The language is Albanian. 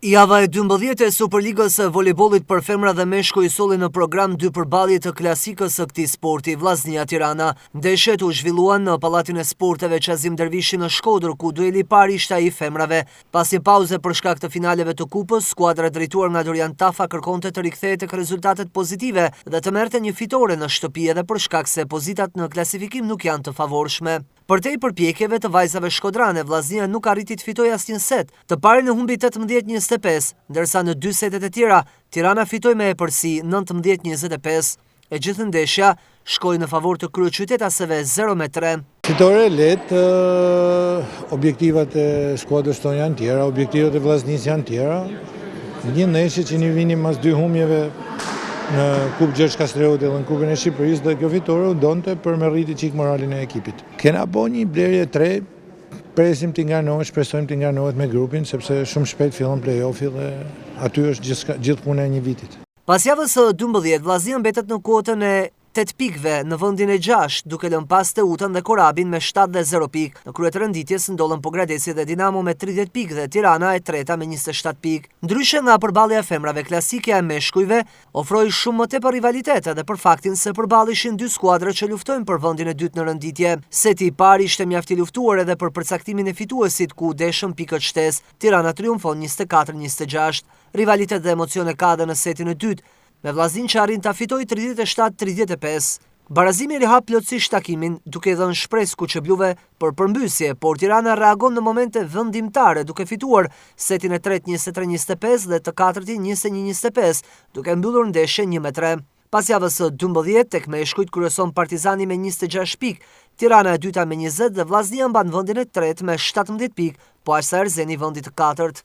Java e 12 e Superligës së voleybollit për femra dhe meshkuj solli në program 2 përballje të klasikës së këtij sporti. Vllaznia Tirana. Ndeshjet u zhvilluan në Pallatin e Sporteve Qazim Dervishi në Shkodër, ku dueli i parë ishte ai femrave. Pas një pauze për shkak të finaleve të kupës, skuadra drejtuar nga Dorian Tafa kërkonte të rikthehej tek rezultatet pozitive dhe të merrte një fitore në shtëpi edhe për shkak se pozitat në klasifikim nuk janë të favorshme. Përtej përpjekjeve të vajzave shkodrane, vllaznia nuk arriti të fitojë asnjë set. Të parën e humbi 18-25, ndërsa në 2 setet e tjera, Tirana fitoi me epërsi 19-25. E gjithë ndeshja shkoi në favor të kryeqytetasëve 0-3. Fitore lehtë, objektivat e skuadrës tonë janë tjera, objektivat e vllaznisë janë tjera. Një ndeshje që ne vinim mas 2 humjeve në Kupë Gjergj Kastreut edhe në Kupën e Shqipërisë, dhe kjo fitore u donte për me rriti çik moralin e ekipit. Kena bo një blerje 3, presim t'i nganohet, shpresojmë t'i nganohet me grupin, sepse shumë shpejt fillon play-offi dhe aty është gjithë puna e një vitit. Pas javës së 12, vllaznia mbetet në kuotën e 8 pikëve në vendin e 6, duke lënë pas Teutën dhe Korabin me 7 dhe 0 pikë. Në krye të renditjes ndodhen Pogradeci dhe Dinamo me 30 pikë dhe Tirana e treta me 27 pikë. Ndryshe nga përballja e femrave, klasikja e meshkujve ofroi shumë më tepër rivalitet edhe për faktin se përballishin 2 skuadra që luftojnë për vendin e dytë në renditje. Seti i parë ishte mjaft i luftuar edhe për përcaktimin e fituesit, ku deshën pikët shtesë. Tirana triumfon 24-26. Rivalitet dhe emocione ka edhe në setin e dytë, me vllaznin që arrin ta fitojë 37-35. Barazimi rihap plotësisht takimin, duke dhënë shpresë kuqebluve për përmbysje, por Tirana reagon në momente vendimtare, duke fituar setin e tretë 23-25 dhe të katërtin 21-25, duke mbyllur ndeshjen 1-3. Pas javës së 12, tek meshkujt kryeson Partizani me 26 pikë, Tirana e dyta me 20 dhe vllaznia mban vendin e tretë me 17 pikë, po aq sa Erzeni vendi të katërt.